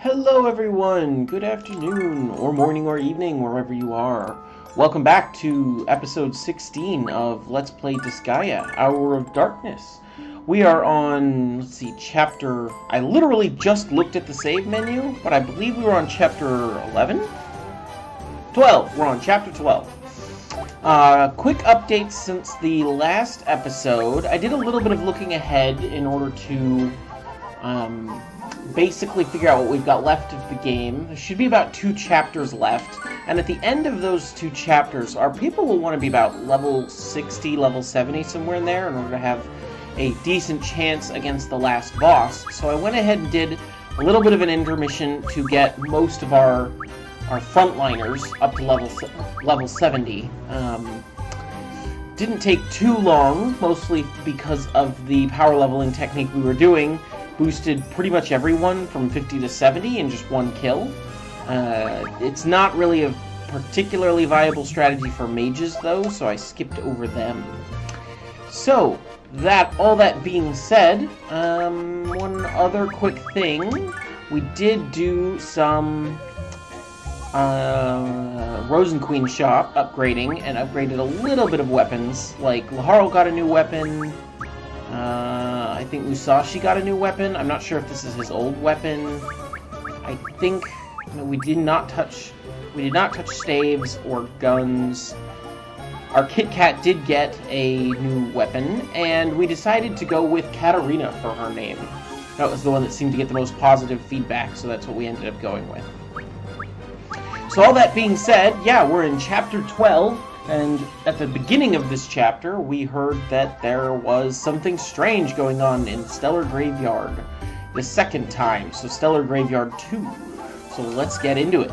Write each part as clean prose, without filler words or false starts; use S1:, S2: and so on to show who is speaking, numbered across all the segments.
S1: Hello everyone! Good afternoon, or morning, or evening, wherever you are. Welcome back to episode 16 of Let's Play Disgaea, Hour of Darkness. We are on, let's see, chapter... I literally just looked at the save menu, but I believe we were on chapter 11? 12! We're on chapter 12. Quick updates since the last episode. I did a little bit of looking ahead in order to, basically figure out what we've got left of the game. There should be about 2 chapters left, and at the end of those 2 chapters, our people will want to be about level 60, level 70, somewhere in there, in order to have a decent chance against the last boss. So I went ahead and did a little bit of an intermission to get most of our frontliners up to level 70. Didn't take too long, mostly because of the power leveling technique we were doing. Boosted pretty much everyone from 50 to 70 in just 1 kill. It's not really a particularly viable strategy for mages, though, so I skipped over them. So, all that being said, one other quick thing. We did do some Rosenqueen shop upgrading, and upgraded a little bit of weapons. Like, Laharl got a new weapon. I think Musashi got a new weapon. I'm not sure if this is his old weapon. I think we did not touch staves or guns. Our Kit Kat did get a new weapon, and we decided to go with Katarina for her name. That was the one that seemed to get the most positive feedback, so that's what we ended up going with. So all that being said, yeah, we're in chapter 12. And at the beginning of this chapter, we heard that there was something strange going on in Stellar Graveyard. The second time, so Stellar Graveyard 2. So let's get into it.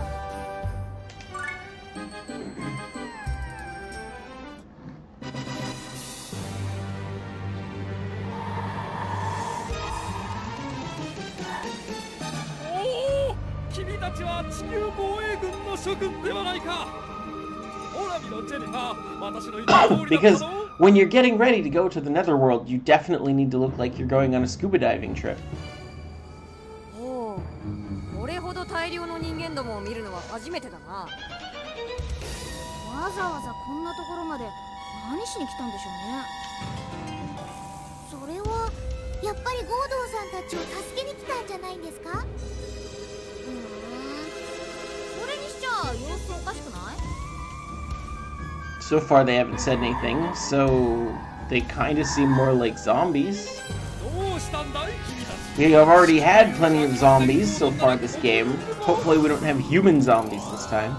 S1: Because when you're getting ready to go to the Netherworld, you definitely need to look like you're going on a scuba diving trip. So far they haven't said anything, so they kind of seem more like zombies. We have already had plenty of zombies so far this game. Hopefully we don't have human zombies this time.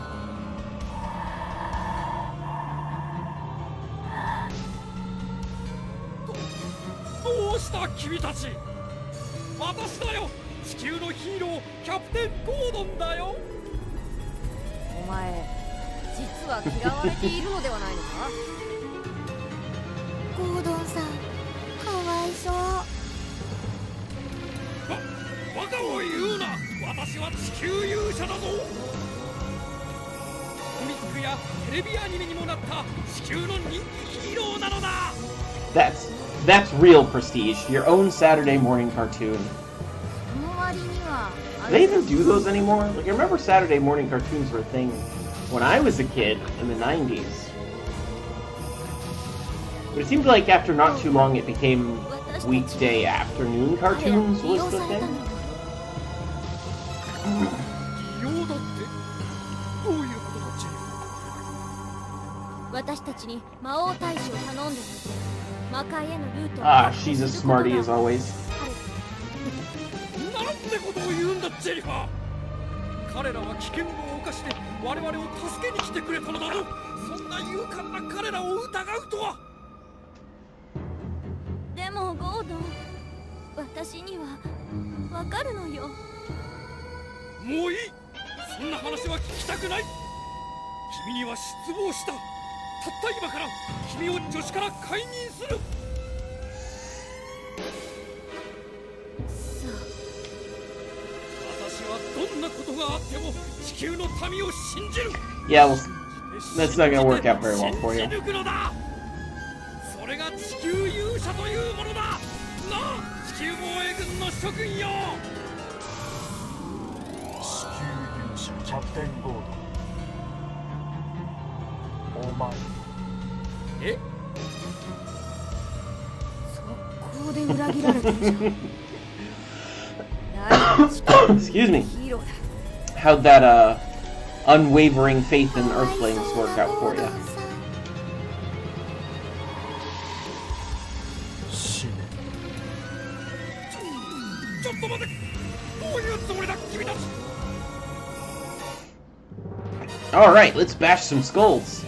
S1: That's real prestige. Your own Saturday morning cartoon. Do they even do those anymore? Like, I remember Saturday morning cartoons were a thing when I was a kid in the 90s. But it seemed like after not too long it became weekday afternoon cartoons was the thing. Ah, she's a smarty as always. Yeah, well, that's not gonna work out very well for you. れが地球勇者というものだなあ、地球防衛軍の諸君よ。Excuse me. How'd that, unwavering faith in Earthlings work out for you? Alright, let's bash some skulls.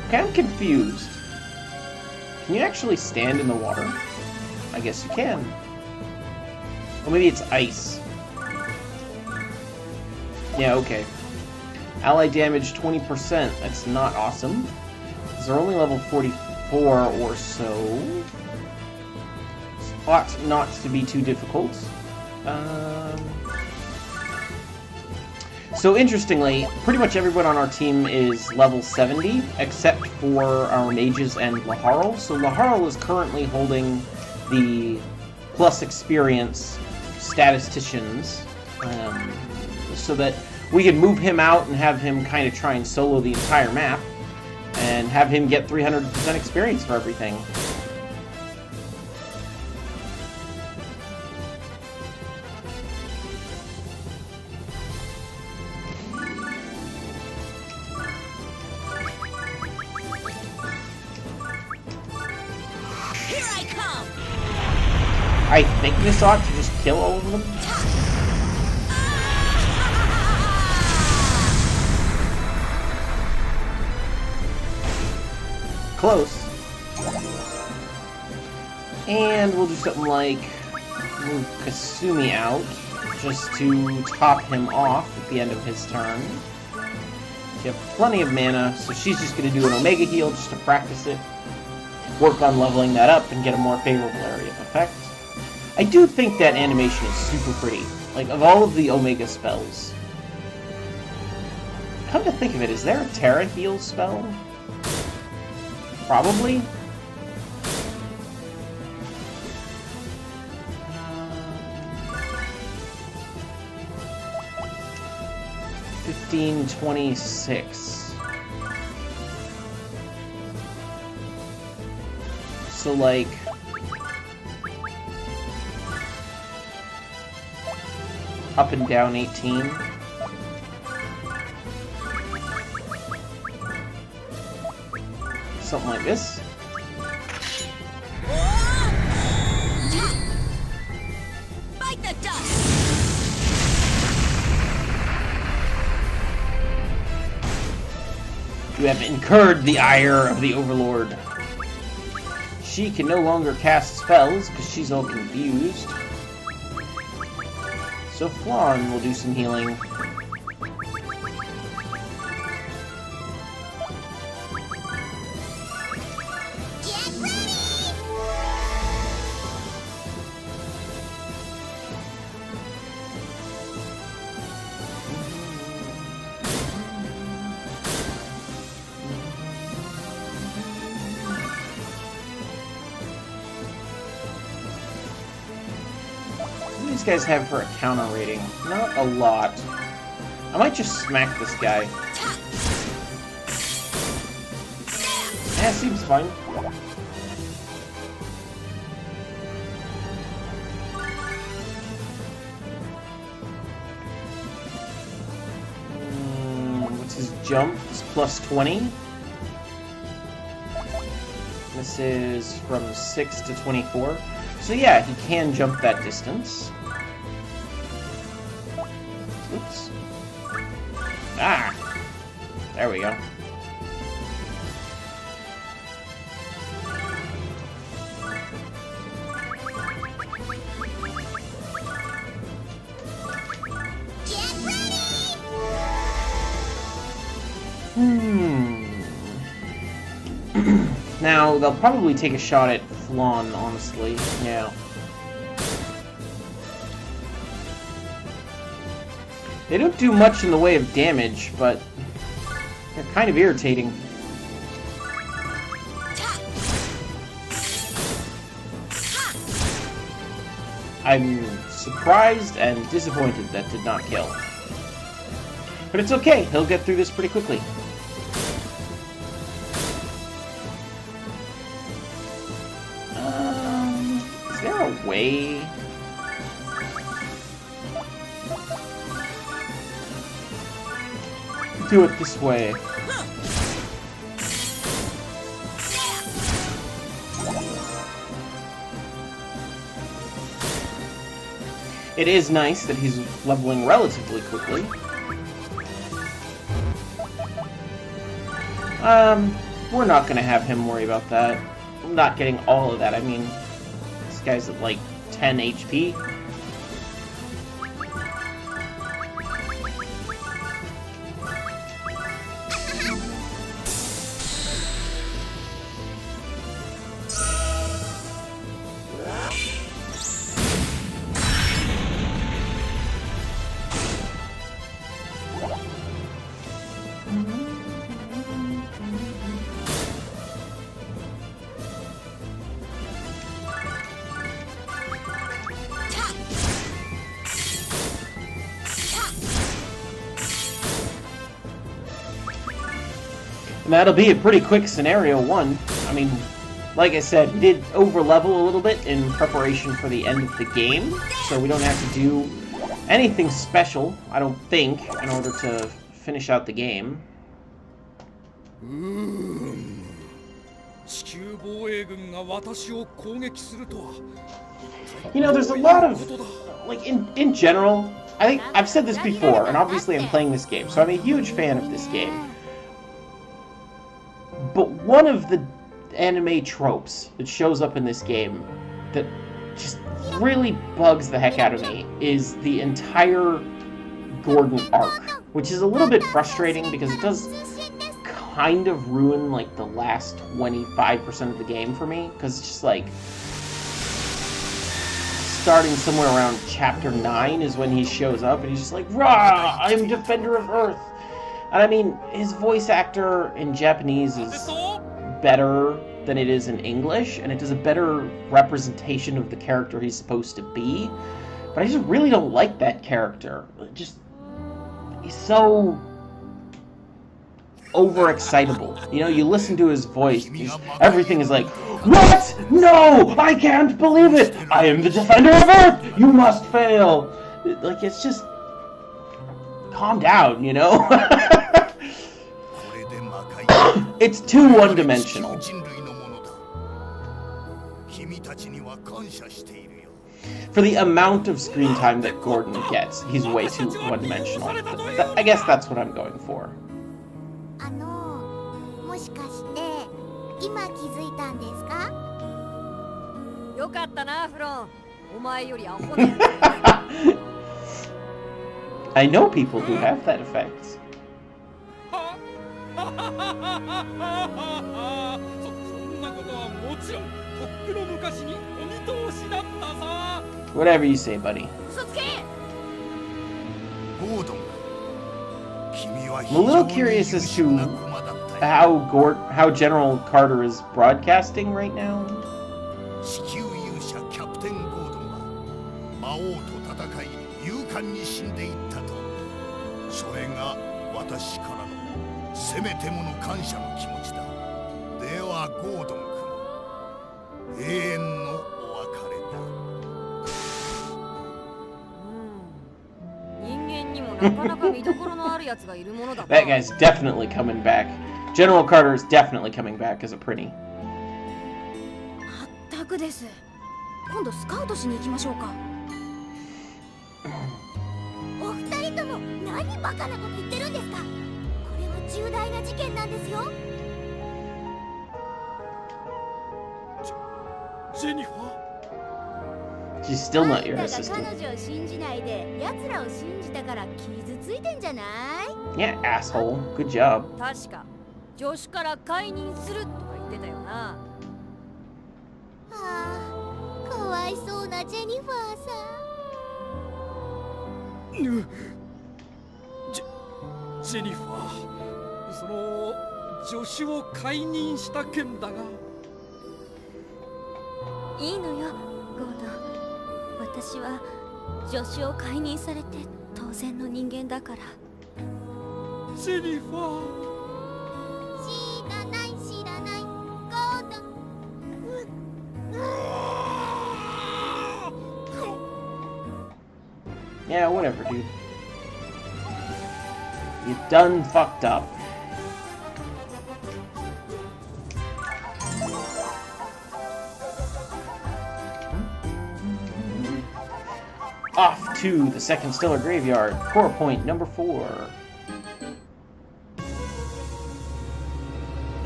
S1: Okay, I'm confused. Can you actually stand in the water? I guess you can. Or maybe it's ice. Yeah, okay. Ally damage 20%. That's not awesome. They're only level 44 or so. Ought not to be too difficult. So interestingly, pretty much everyone on our team is level 70, except for our mages and Laharl. So Laharl is currently holding the plus experience statisticians, so that we can move him out and have him kind of try and solo the entire map, and have him get 300% experience for everything. I think this ought to just kill all of them. Close. And we'll do something like move Kasumi out, just to top him off at the end of his turn. She has plenty of mana, so she's just going to do an Omega heal just to practice it. Work on leveling that up and get a more favorable area of effect. I do think that animation is super pretty. Like, of all of the Omega spells. Come to think of it, is there a Terra heal spell? Probably. 1526. So, like, up and down 18. Something like this.
S2: Bite the dust.
S1: You have incurred the ire of the Overlord. She can no longer cast spells because she's all confused. So Flan will do some healing.
S2: Get ready.
S1: What do these guys have for a counter rating? Not a lot. I might just smack this guy. Yeah, seems fine. What's his jump? It's plus 20. This is from 6 to 24. So yeah, he can jump that distance. Oops. Ah! There we go.
S2: Get ready.
S1: Now, they'll probably take a shot at Flan, honestly. Yeah. They don't do much in the way of damage, but they're kind of irritating. I'm surprised and disappointed that did not kill. But it's okay, he'll get through this pretty quickly. Is there a way? Do it this way. It is nice that he's leveling relatively quickly. We're not gonna have him worry about that. Not getting all of that. I mean, this guy's at like 10 HP. And that'll be a pretty quick scenario 1. I mean, like I said, we did over-level a little bit in preparation for the end of the game, so we don't have to do anything special, I don't think, in order to finish out the game. You know, there's a lot of, like, in general, I think, I've said this before, and obviously I'm playing this game, so I'm a huge fan of this game. But one of the anime tropes that shows up in this game that just really bugs the heck out of me is the entire Gordon arc, which is a little bit frustrating because it does kind of ruin like the last 25% of the game for me, because it's just like starting somewhere around chapter 9 is when he shows up and he's just like, "Rah! I am Defender of Earth." And I mean, his voice actor in Japanese is better than it is in English, and it does a better representation of the character he's supposed to be. But I just really don't like that character. He's so overexcitable. You know, you listen to his voice, everything is like, "What? No! I can't believe it! I am the Defender of Earth! You must fail!" Like, it's just... calm down, you know? It's too one-dimensional. For the amount of screen time that Gordon gets, he's way too one-dimensional. I guess that's what I'm going for. I know people who have that effect. Whatever you say, buddy. I'm a little curious as to how General Carter is broadcasting right now. That guy's definitely coming back. General Carter is definitely coming back as a pretty. She's still not your assistant. Yeah, asshole. Good job.
S2: 知らないこと。
S1: Yeah, whatever, dude. You done fucked up. Off to the second stellar graveyard. Core point number 4.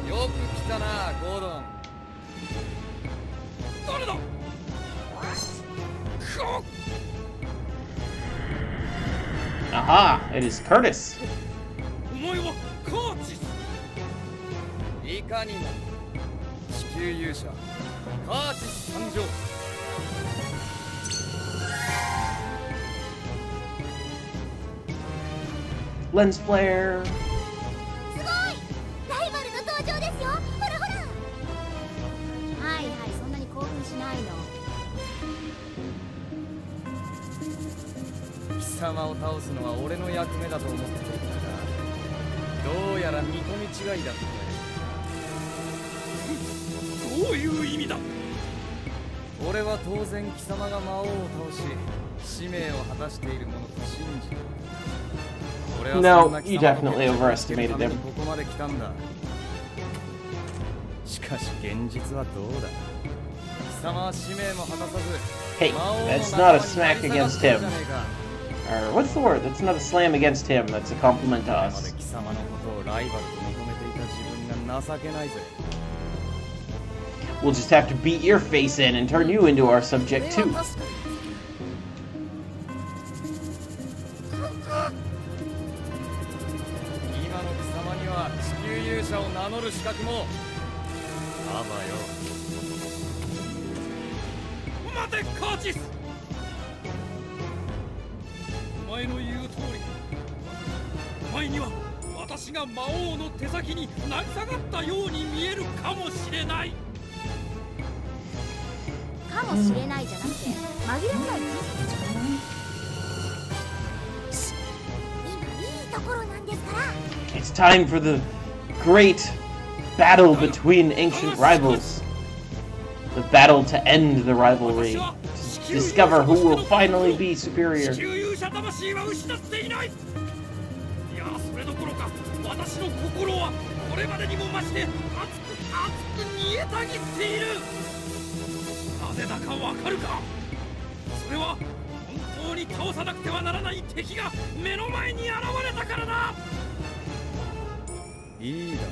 S3: よく来たな、ゴードン。誰だ。
S1: Aha! It is Curtis.
S3: お前はカーチス。いかにも地球勇者カーチス参上。
S1: Lens flare.
S2: すごい！ライバルの登場ですよ。ほらほら。はいはい、そんなに興奮しないの。
S3: 貴様を倒すのは俺の役目だと思っていたが、どうやら見込み違いだった。どういう意味だ。俺は当然貴様が魔王を倒し、使命を果たしているものと信じる。
S1: No, you definitely overestimated him.
S3: ここまで来たんだ。しかし現実はどうだ。貴様は使命も果たさず。
S1: Hey, that's not a smack against him. Or what's the word? That's not a slam against him. That's a compliment to us.
S3: 貴様のことをライバルと認めていた自分が情けないぜ。
S1: We'll just have to beat your face in and turn you into our subject too.
S3: 今の貴様には地球勇者を名乗る資格もあばよ。待てカーチス。お前の言う通り、お前には私が魔王の手先に成り下がったように見えるかもしれない。
S2: かもしれないじゃなくて、紛れもない事実じゃない。今いいところなんですから。
S1: It's time for the great battle between ancient rivals. The battle to end the rivalry. To discover who will finally be superior.
S3: 地球勇者魂は失っていない。いや、それどころか、私の心はこれまでにも増して熱く煮えたぎっている。なぜだかわかるか。それは本当に倒さなくてはならない敵が目の前に現れたからだ。いいだろ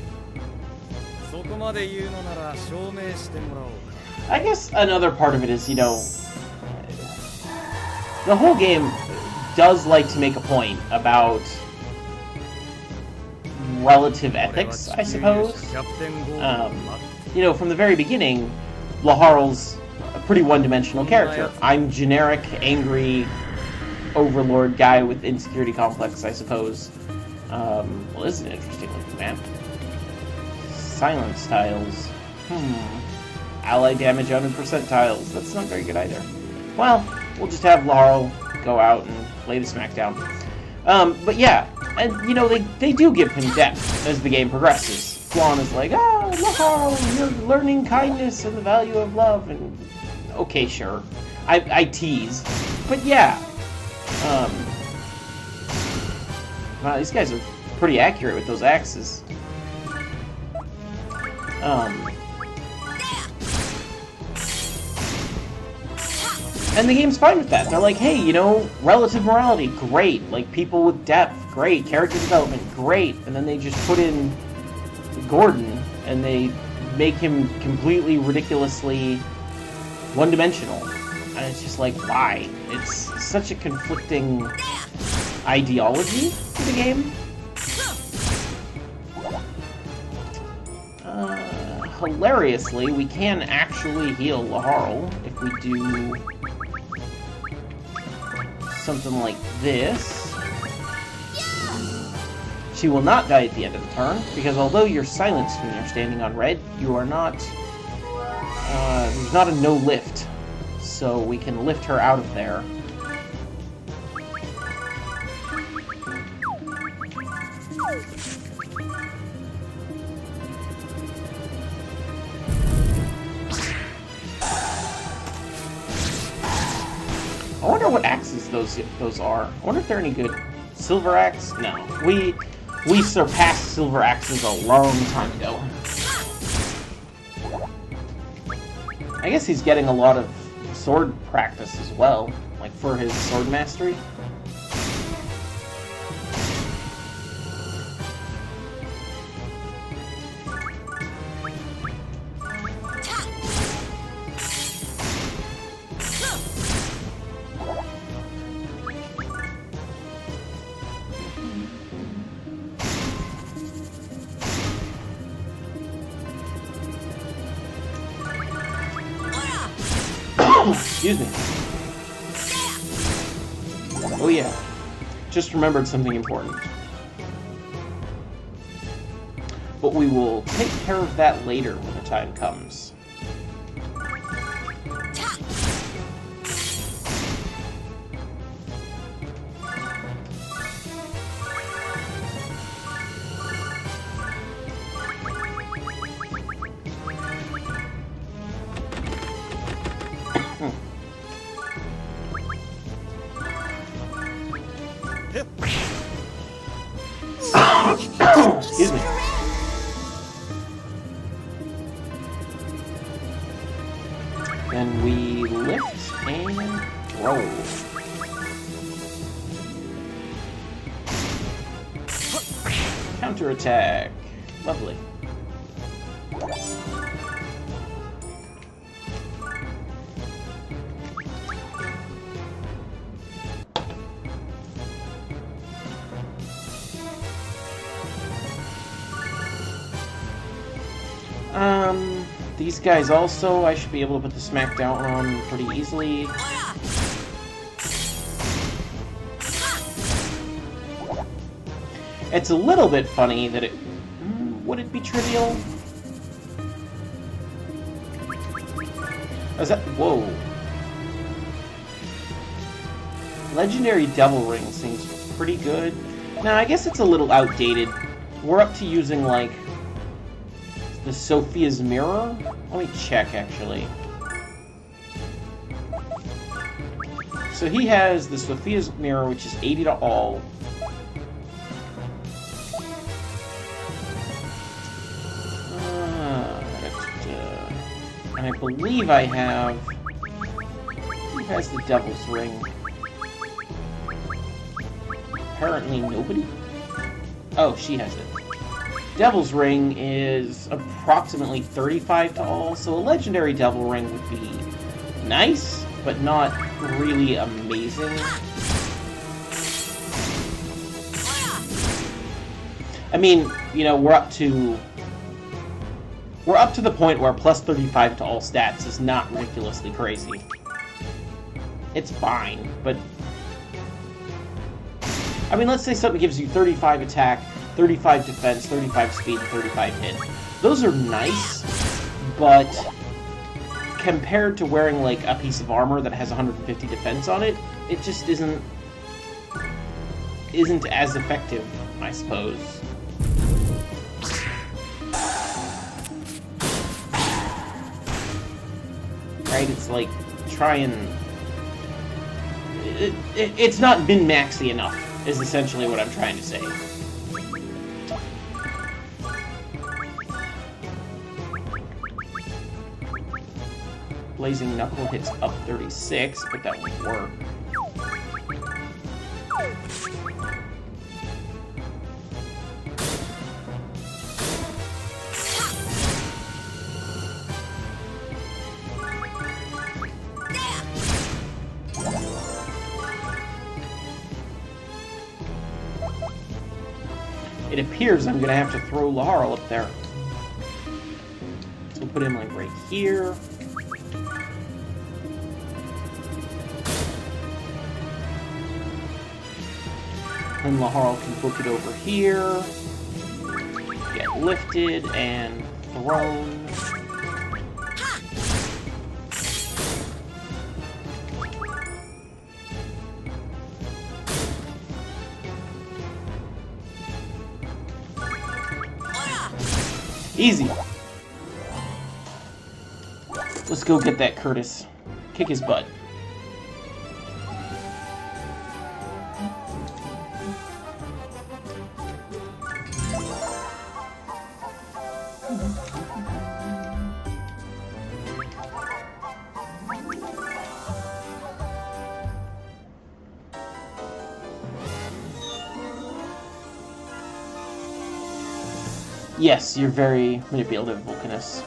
S3: う。そこまで言うのなら証明してもらおうか。
S1: I guess another part of it is, you know, the whole game does like to make a point about relative ethics, I suppose. You know, from the very beginning, Laharl's a pretty one-dimensional character. I'm generic, angry, overlord guy with insecurity complex, I suppose. Well, this is an interesting looking map. Silence tiles. Ally damage 100% tiles. That's not very good either. Well, we'll just have Laharl go out and lay the smack down. But yeah, and you know, they do give him depth as the game progresses. Flan is like, Laharl, you're learning kindness and the value of love, and okay, sure. I tease. But yeah. Wow, these guys are pretty accurate with those axes. And the game's fine with that. They're like, hey, you know, relative morality, great. Like, people with depth, great. Character development, great. And then they just put in Gordon, and they make him completely ridiculously one-dimensional. And it's just like, why? It's such a conflicting ideology for the game. Hilariously, we can actually heal Laharl if we do something like this. She will not die at the end of the turn, because although you're silenced when you're standing on red, you are not... there's not a no lift, so we can lift her out of there. what axes those are. I wonder if they're any good. Silver axe? No. We surpassed silver axes a long time ago. I guess he's getting a lot of sword practice as well, like for his sword mastery. Excuse me. Oh yeah. Just remembered something important. But we will take care of that later when the time comes. Excuse me. Then we lift and roll. Counterattack. Lovely. These guys also, I should be able to put the smackdown on pretty easily. It's a little bit funny that it... would it be trivial? Is that... Whoa. Legendary Devil Ring seems pretty good. Now, I guess it's a little outdated. We're up to using, like... the Sophia's Mirror? Let me check, actually. So he has the Sophia's Mirror, which is 80 to all. And I believe I have... Who has the Devil's Ring? Apparently nobody? Oh, she has it. Devil's Ring is approximately 35 to all, so a Legendary Devil Ring would be nice, but not really amazing. I mean, you know, we're up to the point where plus 35 to all stats is not ridiculously crazy. It's fine, but... I mean, let's say something gives you 35 attack, 35 defense, 35 speed, and 35 hit. Those are nice, but compared to wearing, like, a piece of armor that has 150 defense on it, it just isn't as effective, I suppose. Right? It's like, try and... It's not min-maxy enough, is essentially what I'm trying to say. Blazing Knuckle hits up 36, but that won't work. It appears I'm gonna have to throw Laharl up there. So we'll put him like right here. And Laharl can book it over here, get lifted and thrown. Easy. Let's go get that Curtis. Kick his butt. Yes, you're very manipulative, Vulcanus.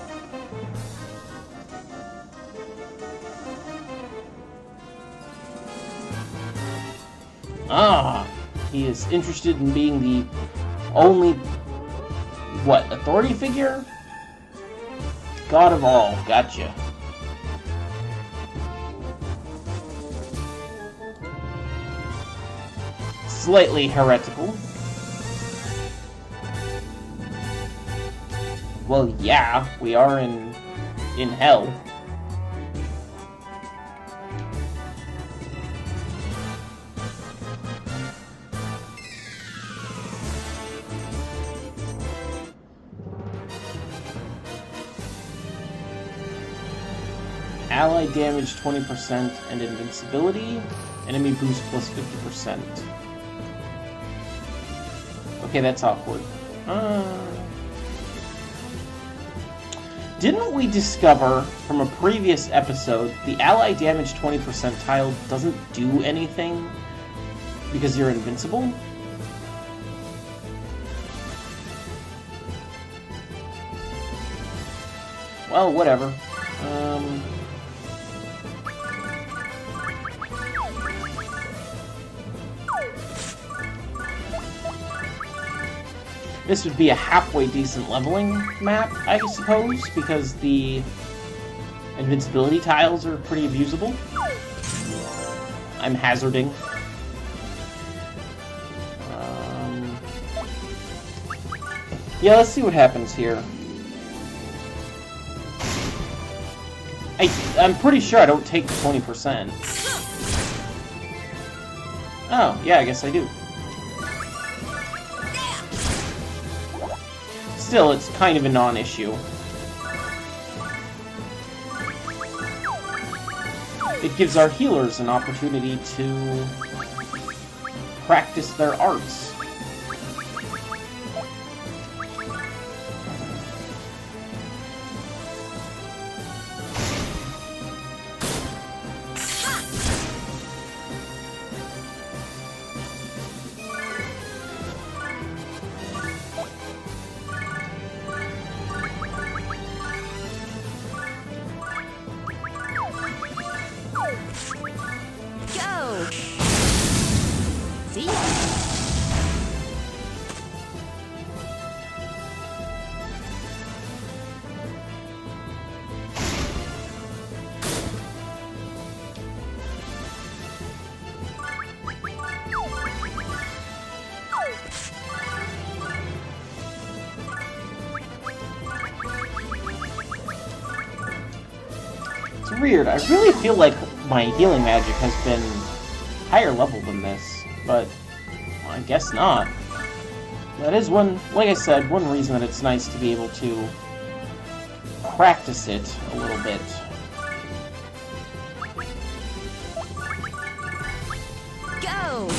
S1: Ah, he is interested in being the only, what, authority figure? God of all, gotcha. Slightly heretical. Well, yeah, we are in hell. Ally damage 20% and invincibility. Enemy boost plus 50%. Okay, that's awkward. Didn't we discover from a previous episode the ally damage 20% tile doesn't do anything because you're invincible? Well, whatever. This would be a halfway decent leveling map, I suppose, because the invincibility tiles are pretty abusable. I'm hazarding. Yeah, let's see what happens here. I'm pretty sure I don't take the 20%. Oh, yeah, I guess I do. Still, it's kind of a non-issue. It gives our healers an opportunity to practice their arts. It's weird. I really feel like my healing magic has been higher level than this, but well, I guess not. That is one, like I said, one reason that it's nice to be able to practice it a little bit.
S2: Go!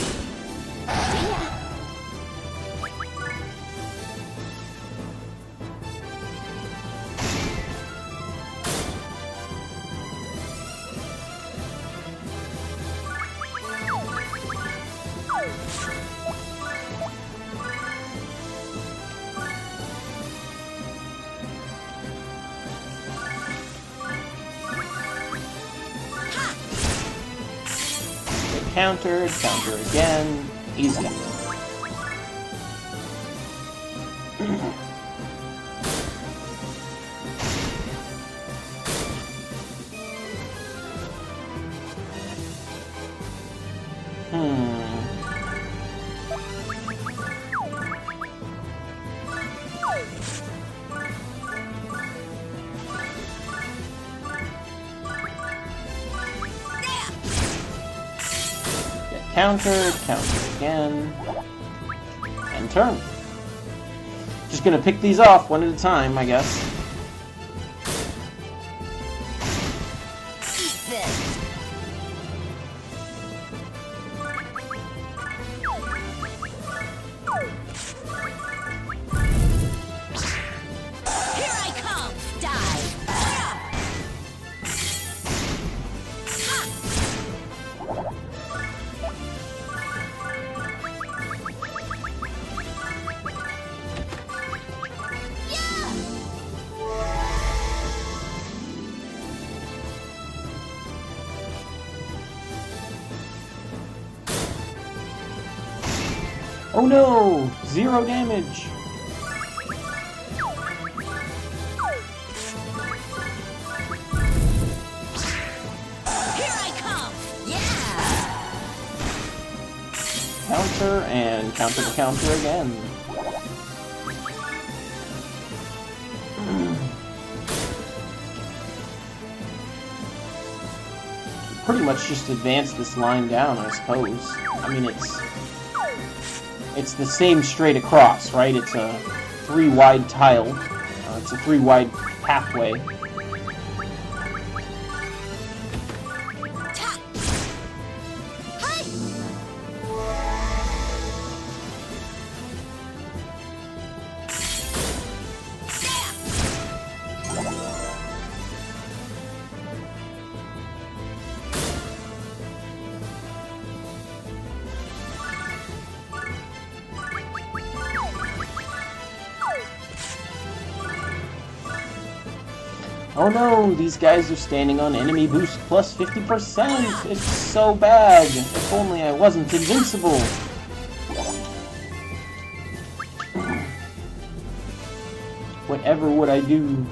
S1: Counter again, easy. Counter again, and turn. Just gonna pick these off one at a time, I guess. Oh no! 0 damage!
S2: Here I come! Yeah!
S1: Counter, and counter to counter again. Pretty much just advance this line down, I suppose. I mean, it's the same straight across, right? It's a 3-wide tile. It's a 3-wide pathway. Oh no, these guys are standing on enemy boost plus 50%! It's so bad! If only I wasn't invincible! Whatever would I do?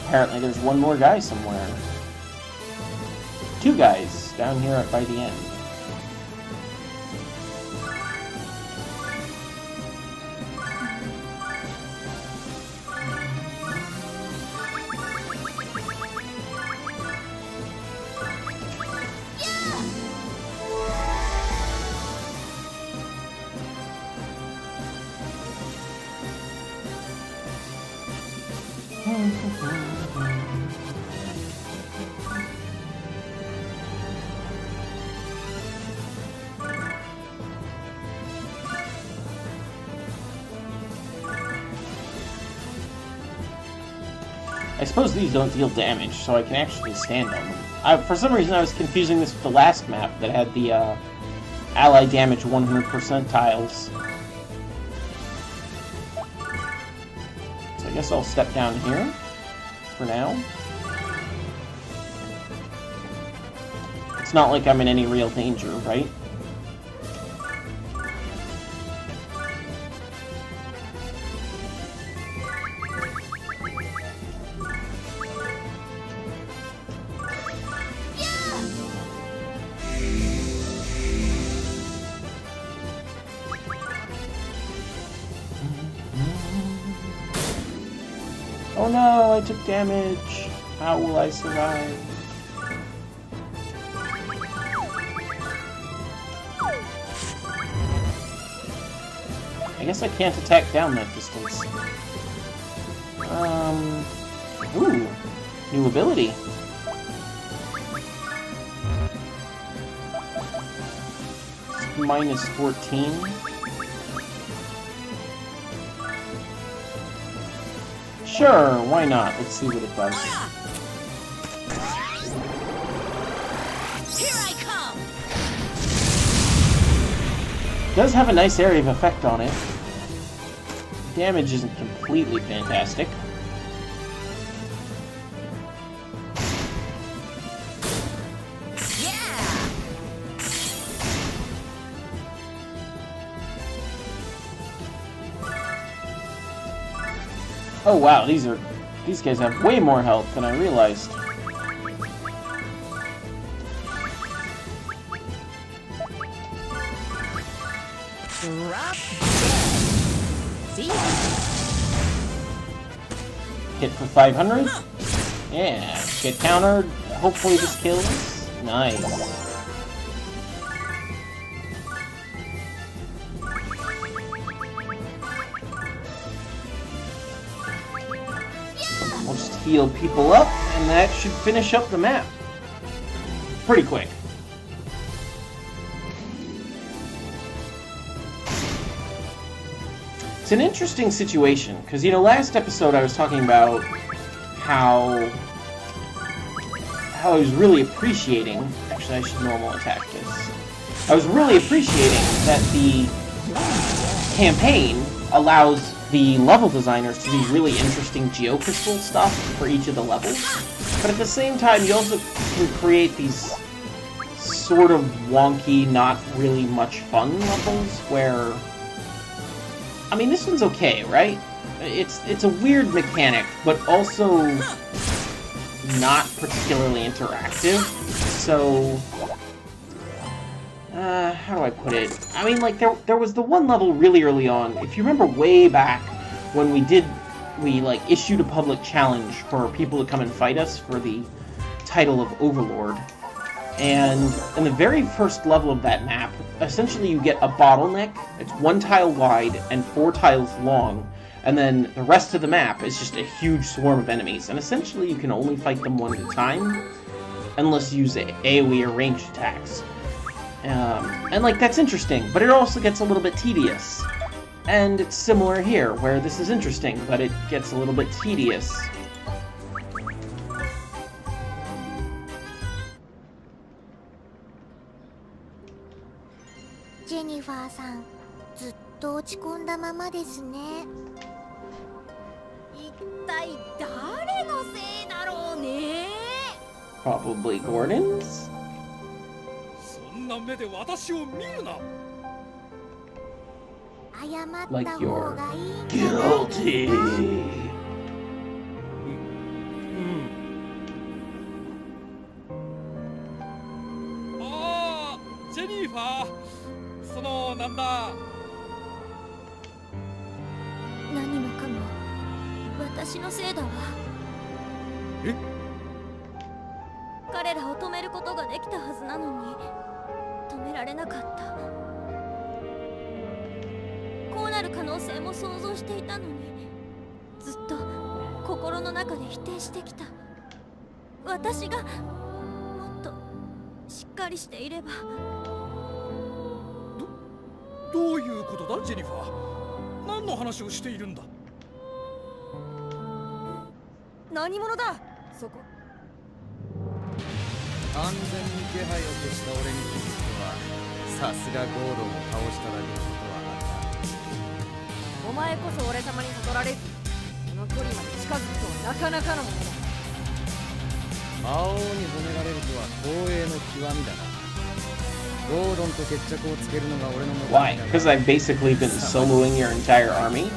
S1: Apparently there's one more guy somewhere. 2 guys down here by the end. I suppose these don't deal damage, so I can actually stand on them. For some reason I was confusing this with the last map that had the ally damage 100% tiles. So I guess I'll step down here for now. It's not like I'm in any real danger, right? Oh no, I took damage. How will I survive? I guess I can't attack down that distance. Ooh, new ability. Minus 14. Sure, why not? Let's see what it does.
S2: Here I come.
S1: It does have a nice area of effect on it. Damage isn't completely fantastic. Oh wow, these guys have way more health than I realized.
S2: Drop dead.
S1: Hit for 500. Yeah, get countered. Hopefully this kills. Nice. We'll just heal people up, and that should finish up the map. Pretty quick. It's an interesting situation, because, you know, last episode I was talking about how how I was really appreciating... Actually, I should normal attack this. I was really appreciating that the campaign allows the level designers to do really interesting geocrystal stuff for each of the levels. But at the same time, you also can create these sort of wonky, not really much fun levels where... I mean, this one's okay, right? It's a weird mechanic, but also not particularly interactive. So, how do I put it? I mean, like, there was the one level really early on. If you remember way back when we like, issued a public challenge for people to come and fight us for the title of Overlord. And in the very first level of that map, essentially you get a bottleneck. It's 1 tile wide and 4 tiles long. And then the rest of the map is just a huge swarm of enemies. And essentially you can only fight them one at a time, unless you use AoE or ranged attacks. And like, that's interesting, but it also gets a little bit tedious. And it's similar here, where this is interesting, but it gets a little bit tedious.
S2: Jennifer さん、ずっと落ち込んだままですね。一体誰のせいだろうね。
S1: Probably Gordon's?
S3: そんな目で私を見るな。
S2: 謝った
S1: Like
S2: 方
S1: you're
S2: がいいんじゃない
S1: guilty.
S3: ああ、ジェニファー。そのなんだ。
S2: 何もかも私のせいだわ。
S3: え？
S2: 彼らを止めることができたはずなのに止められなかった。こうなる可能性も想像していたのにずっと心の中で否定してきた。私がもっとしっかりしていれば。
S3: どういうことだジェニファー。何の話をしているんだ。
S2: 何者だそこ。
S4: 完全に気配を消した俺に気づくとはさすがゴードンを倒しただけのことはあった。
S5: お前こそ俺様に悟られずこの距離まで近づくとはなかなかのものだ。
S4: 魔王に褒められるとは光栄の極みだな。ゴードンと決着をつけるのが俺の目的だ。
S1: Why? Because I've basically been soloing your entire army?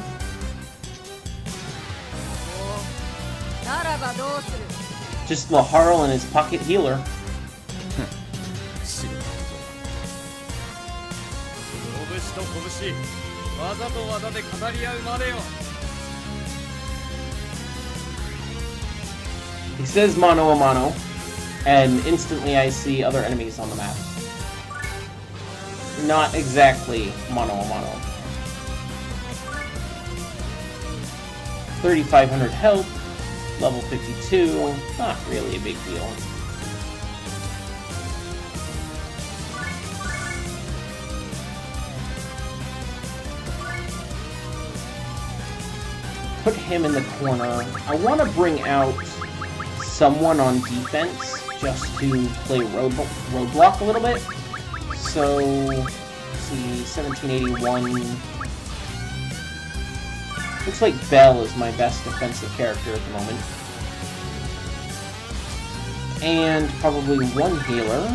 S5: ならばどうする。
S1: Just Laharl and his pocket healer.
S4: 知ること
S3: 拳と拳、技と技で語り合うまでよ。
S1: He says mano a mano, and instantly I see other enemies on the map. Not exactly mano a mano. 3,500 health, level 52, not really a big deal. Put him in the corner. I want to bring out someone on defense just to play roadblock a little bit. So, let's see, 1781. Looks like Belle is my best defensive character at the moment. And probably one healer.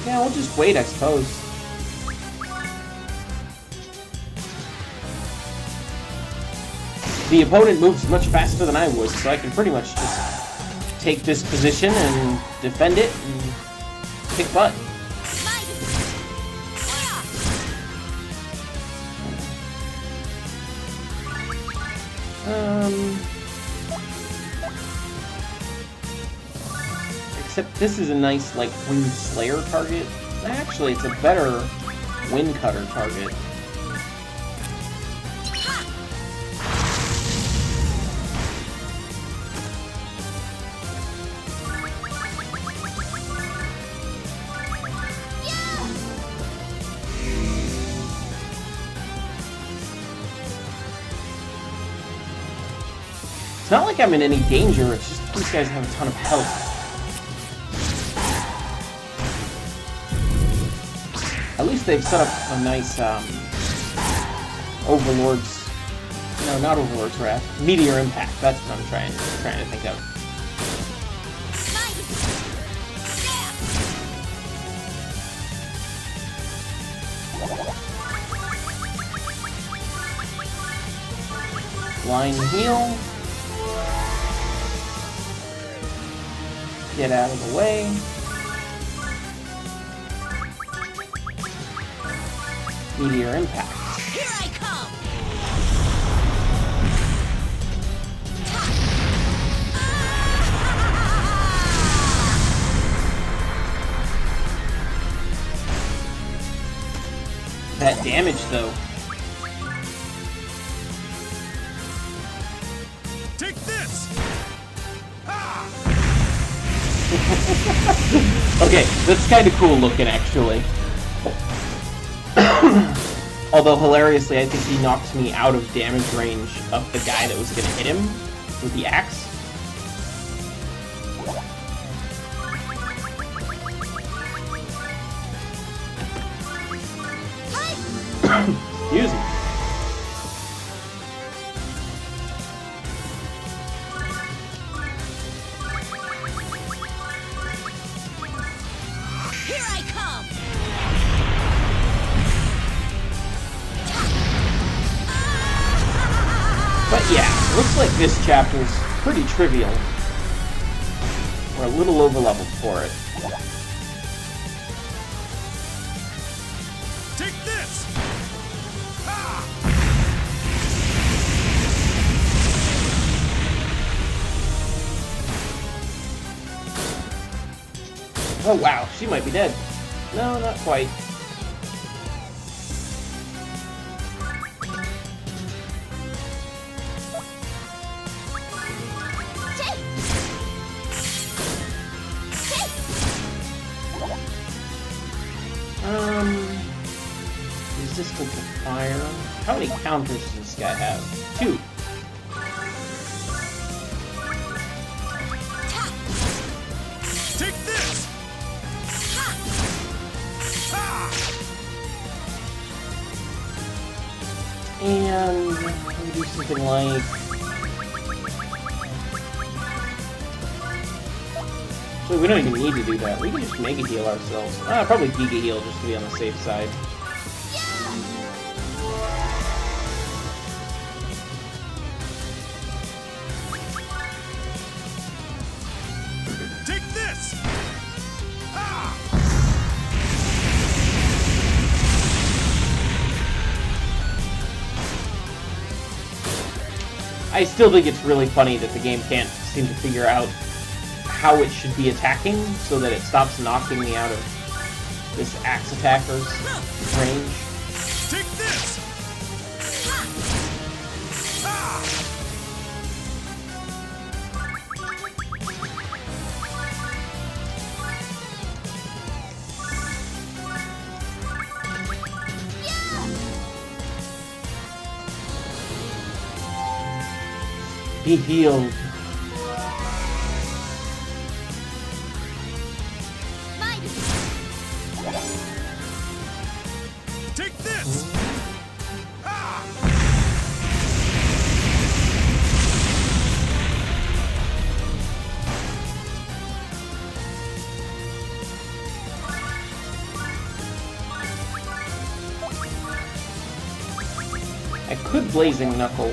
S1: Yeah, we'll just wait, I suppose. The opponent moves much faster than I would, so I can pretty much just take this position and defend it and kick butt. Except this is a nice, like, Wind Slayer target. Actually, it's a better Wind Cutter target. It's not like I'm in any danger, it's just these guys have a ton of health. At least they've set up a nice, Overlord's... No, not Overlord's Wrath. Meteor Impact, that's what I'm trying to think of. Line heal. Get out of the way. Meteor Impact.
S2: Here I come!
S1: That damage, though.
S3: Take this!
S1: Okay, that's kind of cool looking, actually. Although, hilariously, I think he knocked me out of damage range of the guy that was going to hit him with the axe. Excuse me.
S2: Here I come!
S1: But yeah, looks like this chapter's pretty trivial. We're a little overleveled for it.
S3: Take this!
S1: Oh wow, she might be dead. No, not quite. Resistant to fire. How many counters does this guy have? 2.
S3: Take this!
S1: And we do something like... So we don't even need to do that. We can just Mega Heal ourselves. Probably Giga Heal just to be on the safe side.
S3: Take this!
S1: I still think it's really funny that the game can't seem to figure out how it should be attacking so that it stops knocking me out of this axe attacker's range.
S3: Take this!
S1: Be healed.
S3: Take this!
S1: I could Blazing Knuckle.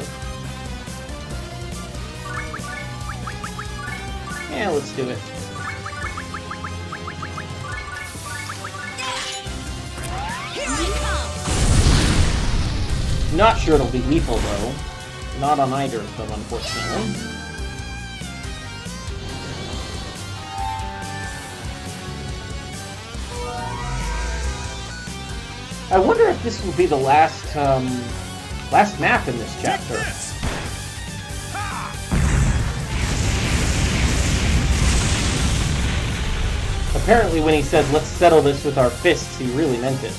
S1: Yeah, let's do it.
S2: Here I come!
S1: Not sure it'll be lethal, though. Not on either of them, unfortunately. I wonder if this will be the last, last map in this chapter.
S3: Take this!
S1: Apparently when he said, let's settle this with our fists, he really meant it.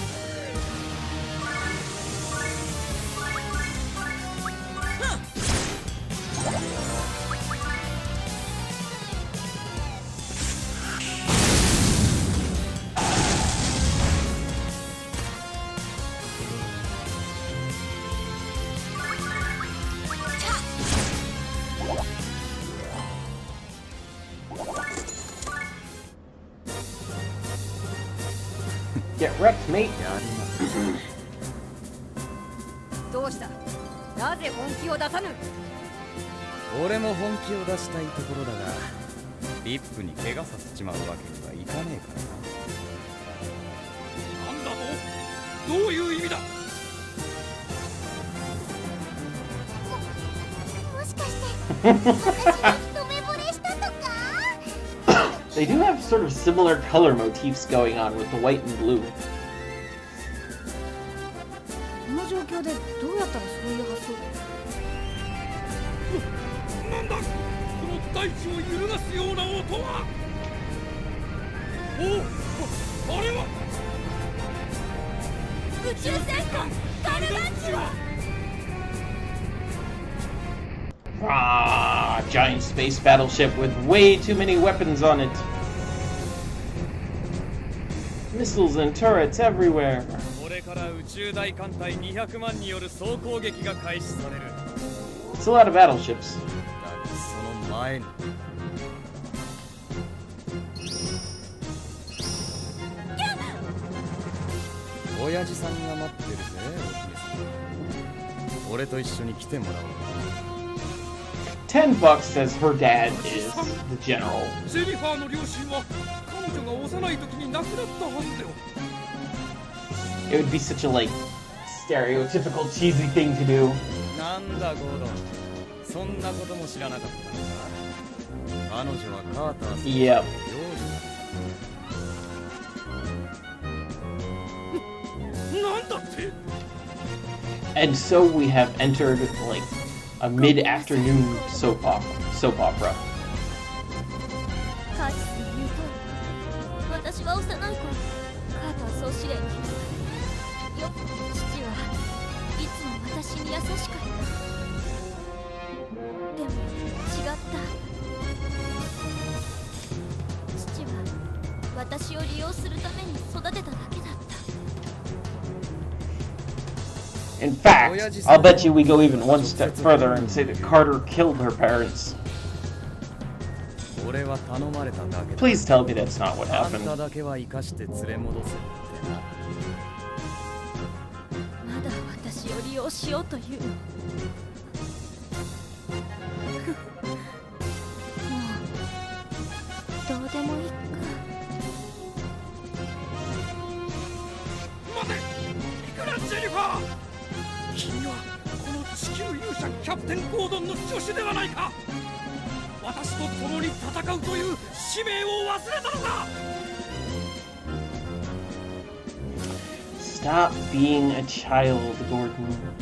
S1: Get wrecked, mate.
S5: どうした？なぜ本気を出さぬ？
S4: 俺も本気を出したいところだが、リップに怪我させちまうわけにはいかねえからな。
S3: なんだと？どういう意味だ？
S2: もしかして私に一目惚れしたとか？
S1: They do have sort of similar color motifs going on with the white and blue.
S5: この状況でどうやったらそういう発想？
S3: なんだこの大地を揺るがすような音は。あれは
S2: 宇宙戦艦ガルガンチュア。
S1: Ah, giant space battleship with way too many weapons on it. Missiles and turrets everywhere.
S4: これから宇宙大艦隊200万による総攻撃が開始される。
S1: It's a lot of battleships.
S4: だがその前に親父さんが待ってるぜ、お姫様。俺と一緒に来てもらおう。
S1: $10 says her dad is the general.
S3: ジェニファーの両親は彼女が幼い時に亡くなったはずでは。
S1: It would be such a like stereotypical cheesy thing to do.
S4: なんだゴードン、そんなことも知らなかったのか。彼女はカーターさんの
S1: Yep.
S4: 幼女だ。
S3: なんだって？
S1: And so we have entered like a mid-afternoon soap opera.
S2: カーチスの言う通り、私は幼い頃カーター総司令によ父はいつも私に優しかった。でも違った。父は私を利用するために育てただけだった。
S1: In fact, I'll bet you we go even one step further and say that Carter killed her parents.
S4: 俺は頼まれただけだ。
S1: Please tell me that's not what
S4: あん
S1: happened.
S4: ただけは生かして連れ戻せってな。
S2: まだ私を利用しようというの。もうどうでもいいか。
S3: 待て！いくらジェニファー！君はこの地球勇者キャプテンゴードンの助手ではないか。私と共に戦うという使命を忘れたのか。
S1: Stop being a child, Gordon.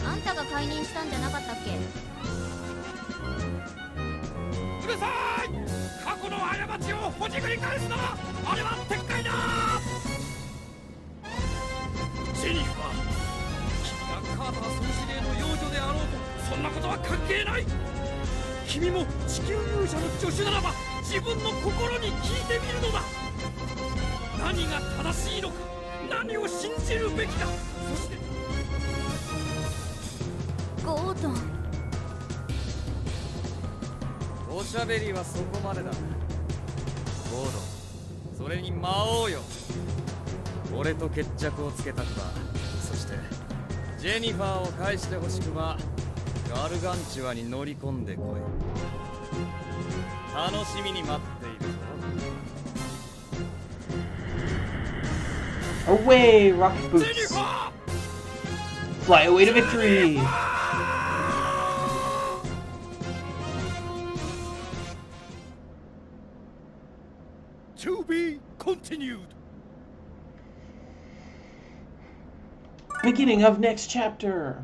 S2: あんたが解任したんじゃなかったっけ？
S3: うるさい！過去の過ちをほじくり返すな！あれは撤回だ！ジェニファー、君がカーター総司令の養女であろうとそんなことは関係ない。君も地球勇者の助手ならば自分の心に聞いてみるのだ。何が正しいのか、何を信じるべきだ。そして
S2: ゴードン。
S4: おしゃべりはそこまでだ。ゴードン、それに魔王よ。俺と決着をつけたくば、そしてジェニファーを返してほしくば、ガルガンチュアに乗り込んでこい。楽しみに待っているぞ。
S1: Away, rocket
S3: ジェニ
S1: boots!
S3: ファー
S1: Fly away to victory!
S3: To be continued.
S1: Beginning of next chapter.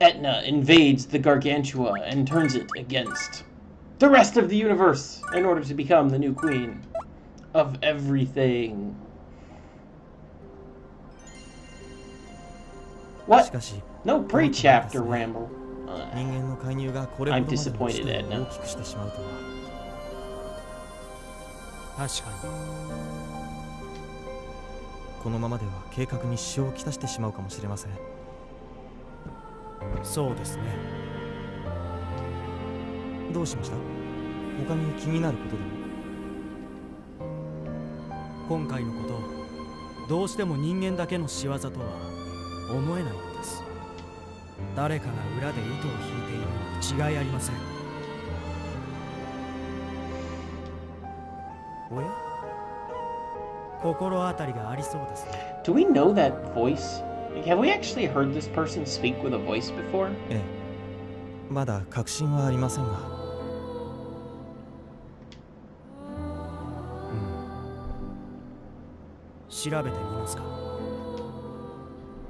S1: Etna invades the Gargantua and turns it against the rest of the universe in order to become the new queen of everything. What? No pre-chapter ramble.
S6: 人間の介入がこれほどまでの事態を大きくしてしまうとは。確かにこのままでは計画に支障をきたしてしまうかもしれません。そうですね。どうしました？他に気になることでも？
S7: 今回のこと、どうしても人間だけの仕業とは思えないのです。誰かが裏で糸を引いているに違いありません。おや？心当たりがありそうですね。
S1: Do we know that voice? Like, have we actually heard this person speak with a voice before?
S6: ええ、まだ確信はありませんが。
S7: 調べてみますか。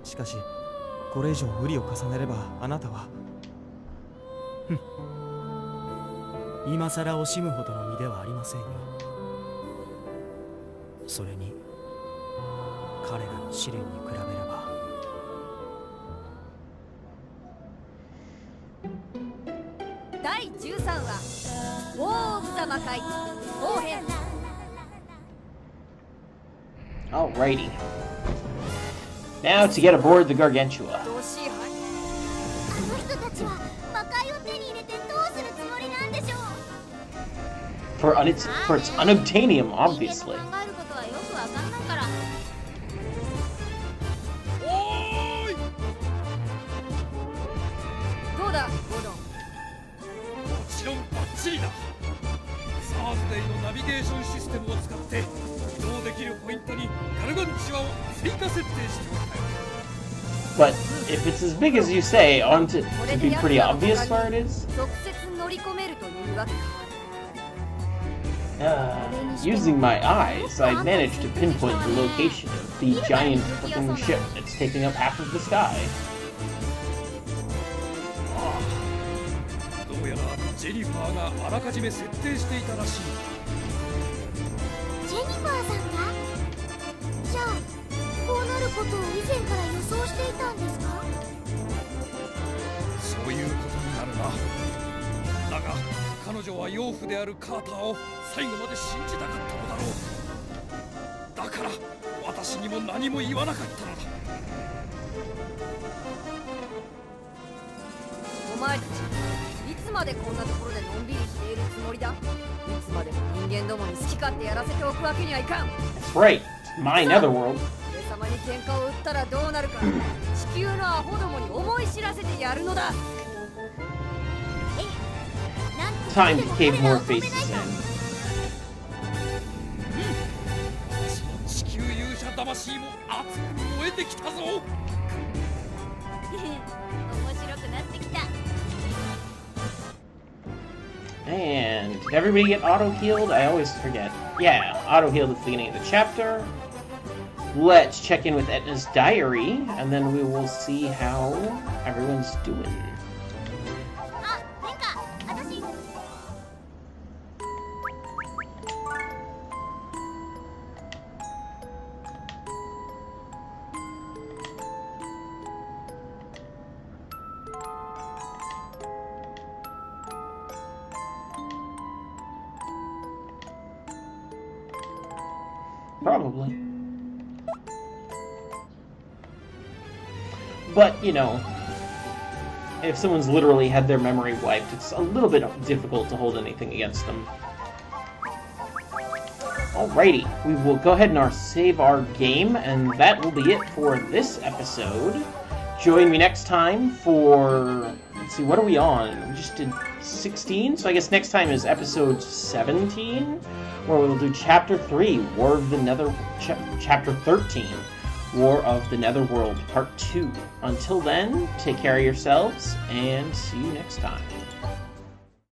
S6: しかし、これ以上無理を重ねればあなたは。
S7: 今さら惜しむほどの身ではありませんよ。それに彼らの試練に比べれば。
S5: 第13話ウォー・オブ・ザ・魔界後編。
S1: Alrighty. Now to get aboard the Gargantua.
S5: どしはい。
S2: この人たちは魔界を手に入れてどうするつもりなんでしょう。
S1: For its unobtainium, obviously.
S2: 考えることはよくわかんないから。
S3: おーい。
S5: どうだゴドン。
S3: もちろんバッチリだ。サーズデイのナビゲーションシステムを使って移動できるポイントにガルガンチュアを追加設定しておいたよ。
S1: But if it's as big as you say, oughtn't it to be pretty obvious where it is?
S5: 直接乗り込めるというわけか。
S1: Using my eyes, I managed to pinpoint the location of the giant freaking ship that's taking up half of the sky.
S3: どうやらジェニファーがあらかじめ設定していたらしい。
S2: ジェニファーさんが？じゃあこうなることを以前から予想していたんですか？
S3: そういうことになるな。だが彼女は養父であるカーターを最後まで信じたかったのだろう。だから私にも何も言わなかったのだ。
S5: お前たちいつまでこんなところでのんびりしているつもりだ。いつまでも人間どもに好き勝手やらせておくわけにはいかん。
S1: That's right, my netherworld.
S5: 俺様に喧嘩を売ったらどうなるか地球のアホどもに思い知らせてやるのだ。
S1: Time to cave more faces in.
S3: 私の地球勇者魂も熱く燃えてきたぞ。
S2: 面白くなってきた。
S1: And did everybody get auto-healed? I always forget. Yeah, auto-healed at the beginning of the chapter. Let's check in with Etna's diary, and then we will see how everyone's doing.
S2: あ、変か。私。
S1: Probably. But, you know, if someone's literally had their memory wiped, it's a little bit difficult to hold anything against them. Alrighty, we will go ahead and save our game, and that will be it for this episode. Join me next time for... Let's see, what are we on? We just did 16, so I guess next time is episode 17, where we'll do Chapter 3, War of the Nether... Chapter 13, War of the Netherworld, Part 2. Until then, take care of yourselves, and see you next time.